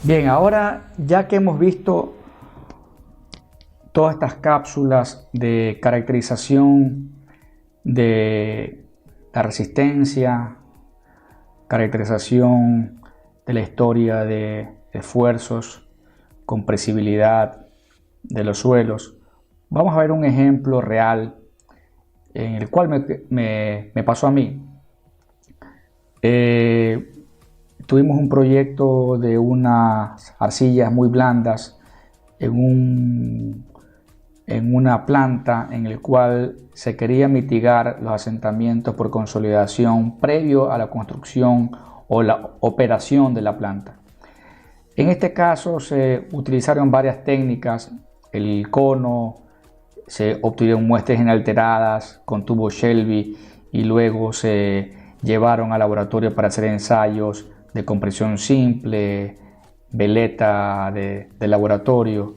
Bien, ahora ya que hemos visto todas estas cápsulas de caracterización de la resistencia, caracterización de la historia de esfuerzos, compresibilidad de los suelos, vamos a ver un ejemplo real en el cual me pasó a mí. Tuvimos un proyecto de unas arcillas muy blandas en una planta en el cual se quería mitigar los asentamientos por consolidación previo a la construcción o la operación de la planta. En este caso se utilizaron varias técnicas, el cono, se obtuvieron muestras inalteradas con tubo Shelby y luego se llevaron al laboratorio para hacer ensayos de compresión simple, veleta de laboratorio,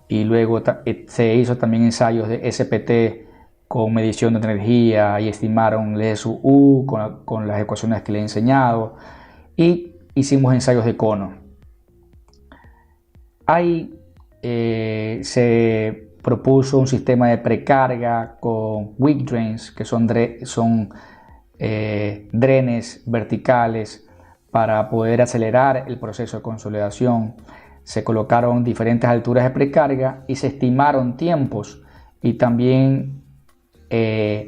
y luego se hizo también ensayos de SPT con medición de energía y estimaron el SU con las ecuaciones que le he enseñado, y hicimos ensayos de cono. Ahí se propuso un sistema de precarga con wick drains, que son drenes verticales para poder acelerar el proceso de consolidación. Se colocaron diferentes alturas de precarga y se estimaron tiempos y también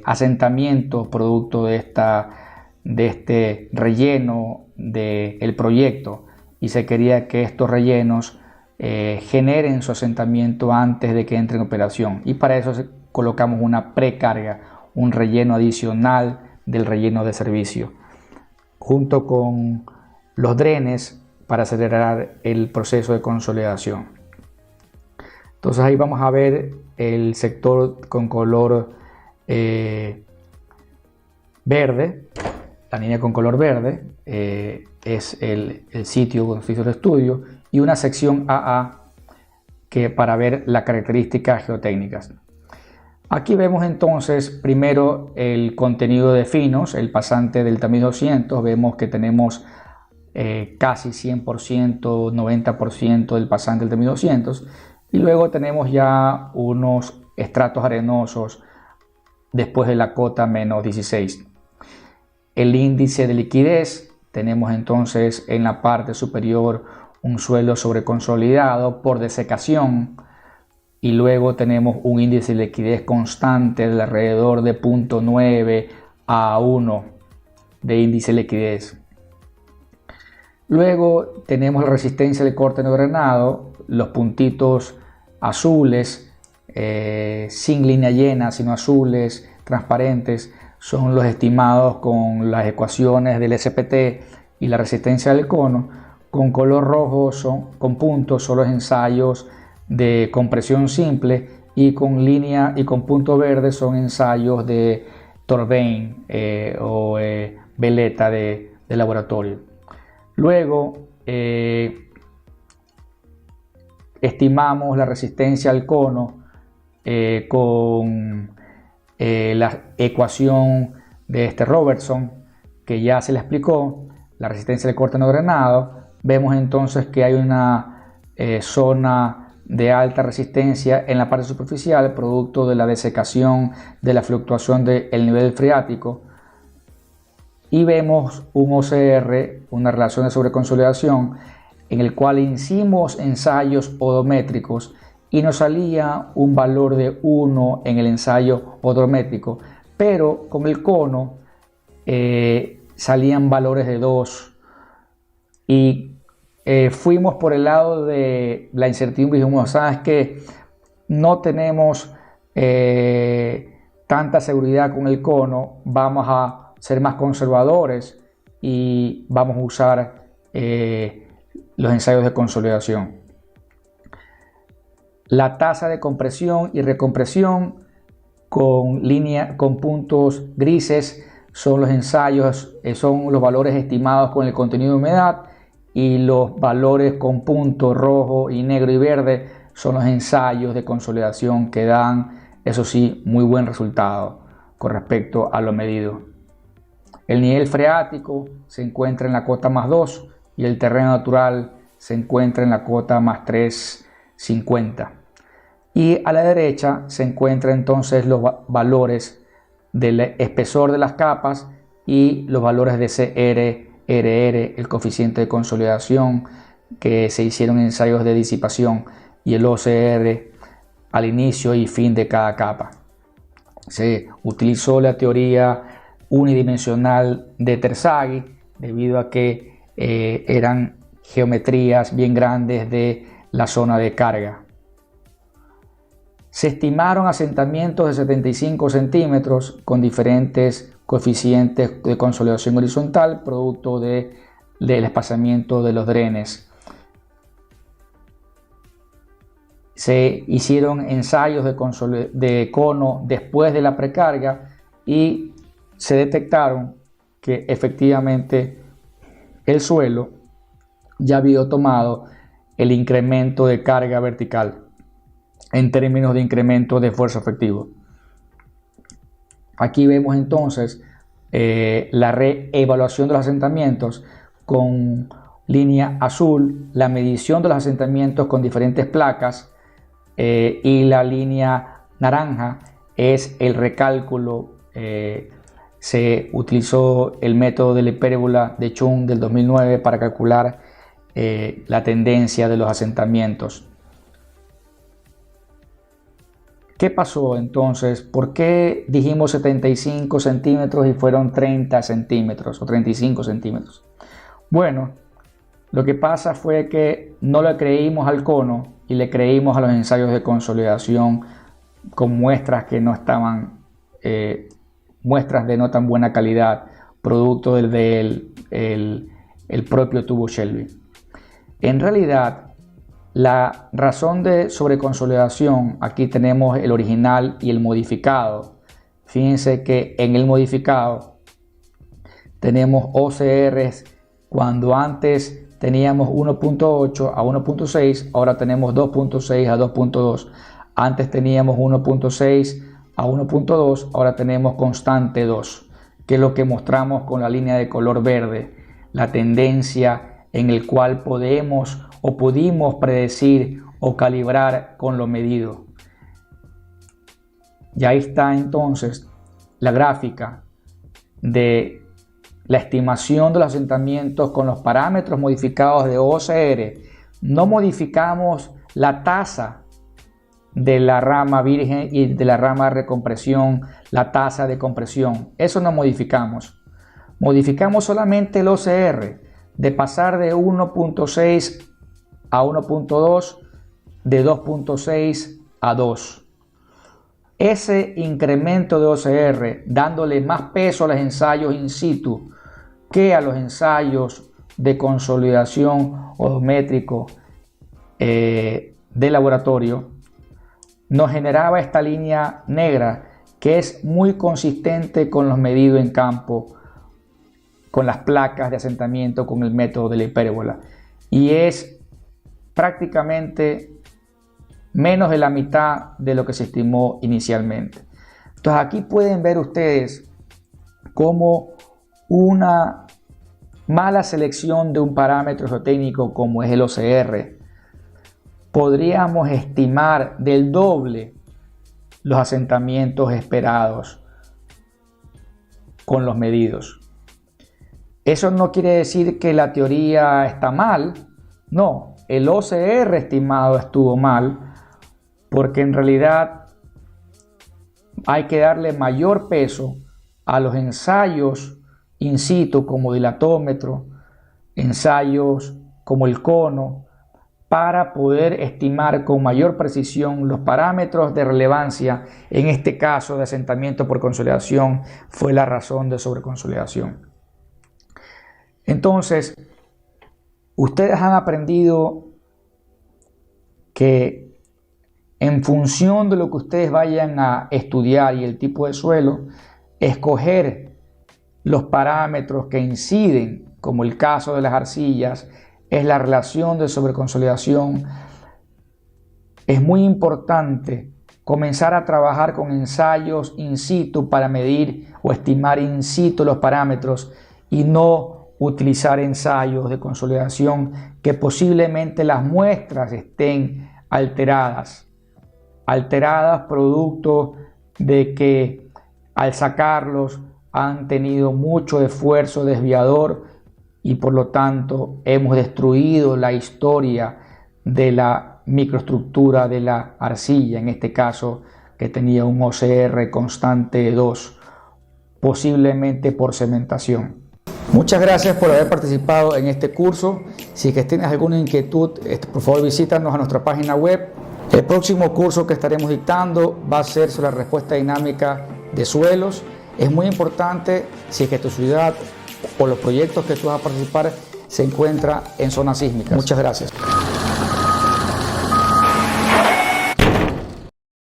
asentamientos producto de este relleno del proyecto, y se quería que estos rellenos generen su asentamiento antes de que entre en operación, y para eso colocamos una precarga, un relleno adicional del relleno de servicio, junto con los drenes para acelerar el proceso de consolidación. Entonces ahí vamos a ver el sector con color verde, la línea con color verde es el sitio donde se hizo el estudio, y una sección AA para ver las características geotécnicas. Aquí vemos entonces primero el contenido de finos, el pasante del tamiz 200. Vemos que tenemos casi 100%, 90% del pasante del tamiz 200, y luego tenemos ya unos estratos arenosos después de la cota menos 16. El índice de liquidez, tenemos entonces en la parte superior un suelo sobreconsolidado por desecación, y luego tenemos un índice de liquidez constante de alrededor de 0.9 a 1 de índice de liquidez. Luego tenemos la resistencia del corte no drenado, los puntitos azules, sin línea llena, sino azules, transparentes, son los estimados con las ecuaciones del SPT y la resistencia del cono. Con color rojo con puntos son los ensayos de compresión simple, y con línea y con punto verde son ensayos de Torbain o veleta de laboratorio. Luego estimamos la resistencia al cono con la ecuación de Robertson, que ya se le explicó, la resistencia del corte no drenado. Vemos entonces que hay una zona de alta resistencia en la parte superficial, producto de la desecación, de la fluctuación del nivel freático, y vemos un OCR, una relación de sobreconsolidación, en el cual hicimos ensayos odométricos y nos salía un valor de 1 en el ensayo odométrico, pero con el cono salían valores de 2, y fuimos por el lado de la incertidumbre y dijimos, ¿sabes qué? No tenemos tanta seguridad con el cono, vamos a ser más conservadores y vamos a usar los ensayos de consolidación. La tasa de compresión y recompresión con puntos grises son los ensayos, son los valores estimados con el contenido de humedad, y los valores con puntos rojo y negro y verde son los ensayos de consolidación, que dan, eso sí, muy buen resultado con respecto a lo medido. El nivel freático se encuentra en la cota más 2 y el terreno natural se encuentra en la cota más 350. Y a la derecha se encuentran entonces los valores del espesor de las capas y los valores de CR, RR, el coeficiente de consolidación, que se hicieron ensayos de disipación, y el OCR al inicio y fin de cada capa. Se utilizó la teoría unidimensional de Terzaghi debido a que eran geometrías bien grandes de la zona de carga. Se estimaron asentamientos de 75 centímetros con diferentes coeficientes de consolidación horizontal, producto del espaciamiento de los drenes. Se hicieron ensayos de cono después de la precarga y se detectaron que efectivamente el suelo ya había tomado el incremento de carga vertical en términos de incremento de esfuerzo efectivo. Aquí vemos entonces la reevaluación de los asentamientos con línea azul, la medición de los asentamientos con diferentes placas, y la línea naranja es el recálculo. Se utilizó el método de la hipérbola de Chung del 2009 para calcular la tendencia de los asentamientos. ¿Qué pasó entonces? ¿Por qué dijimos 75 centímetros y fueron 30 centímetros o 35 centímetros? Bueno, lo que pasa fue que no le creímos al cono y le creímos a los ensayos de consolidación con muestras que no estaban, muestras de no tan buena calidad, producto del propio tubo Shelby. En realidad, la razón de sobreconsolidación, aquí tenemos el original y el modificado. Fíjense que en el modificado tenemos OCRs cuando antes teníamos 1.8 a 1.6, ahora tenemos 2.6 a 2.2. Antes teníamos 1.6 a 1.2, ahora tenemos constante 2, que es lo que mostramos con la línea de color verde, la tendencia en el cual podemos o pudimos predecir o calibrar con lo medido. Y ahí está entonces la gráfica de la estimación de los asentamientos con los parámetros modificados de OCR. No modificamos la tasa de la rama virgen y de la rama de recompresión, la tasa de compresión. Eso no modificamos. Modificamos solamente el OCR, de pasar de 1.6 a 1.2, de 2.6 a 2. Ese incremento de OCR, dándole más peso a los ensayos in situ que a los ensayos de consolidación odométrico de laboratorio, nos generaba esta línea negra que es muy consistente con los medidos en campo, con las placas de asentamiento, con el método de la hipérbola, y es prácticamente menos de la mitad de lo que se estimó inicialmente. Entonces aquí pueden ver ustedes cómo una mala selección de un parámetro geotécnico como es el OCR, podríamos estimar del doble los asentamientos esperados con los medidos. Eso no quiere decir que la teoría está mal, no, el OCR estimado estuvo mal, porque en realidad hay que darle mayor peso a los ensayos in situ como dilatómetro, ensayos como el cono, para poder estimar con mayor precisión los parámetros de relevancia. En este caso de asentamiento por consolidación fue la razón de sobreconsolidación. Entonces, ustedes han aprendido que en función de lo que ustedes vayan a estudiar y el tipo de suelo, escoger los parámetros que inciden, como el caso de las arcillas, es la relación de sobreconsolidación. Es muy importante comenzar a trabajar con ensayos in situ para medir o estimar in situ los parámetros y no utilizar ensayos de consolidación que posiblemente las muestras estén alteradas producto de que al sacarlos han tenido mucho esfuerzo desviador y por lo tanto hemos destruido la historia de la microestructura de la arcilla, en este caso que tenía un OCR constante 2, posiblemente por cementación. Muchas gracias por haber participado en este curso. Si es que tienes alguna inquietud, por favor visítanos a nuestra página web. El próximo curso que estaremos dictando va a ser sobre la respuesta dinámica de suelos. Es muy importante si es que tu ciudad o los proyectos que tú vas a participar se encuentra en zonas sísmicas. Muchas gracias.